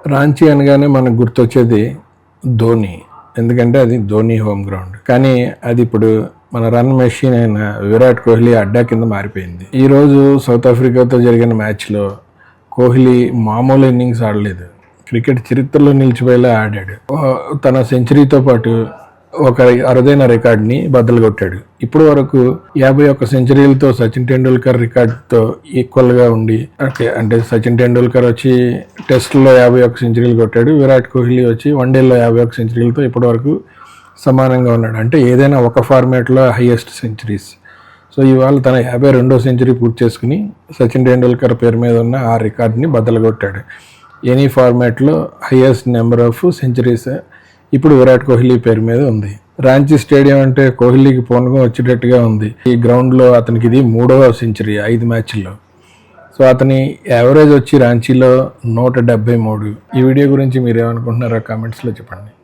రాంచీ అనగానే మనకు గుర్తొచ్చేది ధోని. ఎందుకంటే అది ధోని హోమ్ గ్రౌండ్. కానీ అది ఇప్పుడు మన రన్ మెషిన్ అయిన విరాట్ కోహ్లీ అడ్డా కింద మారిపోయింది. ఈరోజు సౌత్ ఆఫ్రికాతో జరిగిన మ్యాచ్లో కోహ్లీ మామూలు ఇన్నింగ్స్ ఆడలేదు. క్రికెట్ చరిత్రలో నిలిచిపోయేలా ఆడాడు. తన సెంచరీతో పాటు ఒక అరుదైన రికార్డ్ని బద్దలు కొట్టాడు. ఇప్పుడు వరకు 51 సెంచరీలతో సచిన్ టెండూల్కర్ రికార్డ్తో ఈక్వల్గా ఉండి, అంటే సచిన్ టెండూల్కర్ వచ్చి టెస్ట్లో 51 సెంచరీలు కొట్టాడు. విరాట్ కోహ్లీ వచ్చి వన్డేలో 51 సెంచరీలతో ఇప్పటి వరకు సమానంగా ఉన్నాడు. అంటే ఏదైనా ఒక ఫార్మాట్లో హైయెస్ట్ సెంచరీస్. సో ఇవాళ తన 52వ సెంచరీ పూర్తి చేసుకుని సచిన్ టెండూల్కర్ పేరు మీద ఉన్న ఆ రికార్డ్ని బద్దలు కొట్టాడు. ఎనీ ఫార్మాట్లో హైయెస్ట్ నెంబర్ ఆఫ్ సెంచరీస్ ఇప్పుడు విరాట్ కోహ్లీ పేరు మీద ఉంది. రాంచీ స్టేడియం అంటే కోహ్లీకి పూనకం వచ్చేటట్టుగా ఉంది. ఈ గ్రౌండ్లో అతనికి ఇది 3వ సెంచరీ 5 మ్యాచ్ల్లో. సో అతని యావరేజ్ వచ్చి రాంచీలో 173. ఈ వీడియో గురించి మీరు ఏమనుకుంటున్నారో కామెంట్స్లో చెప్పండి.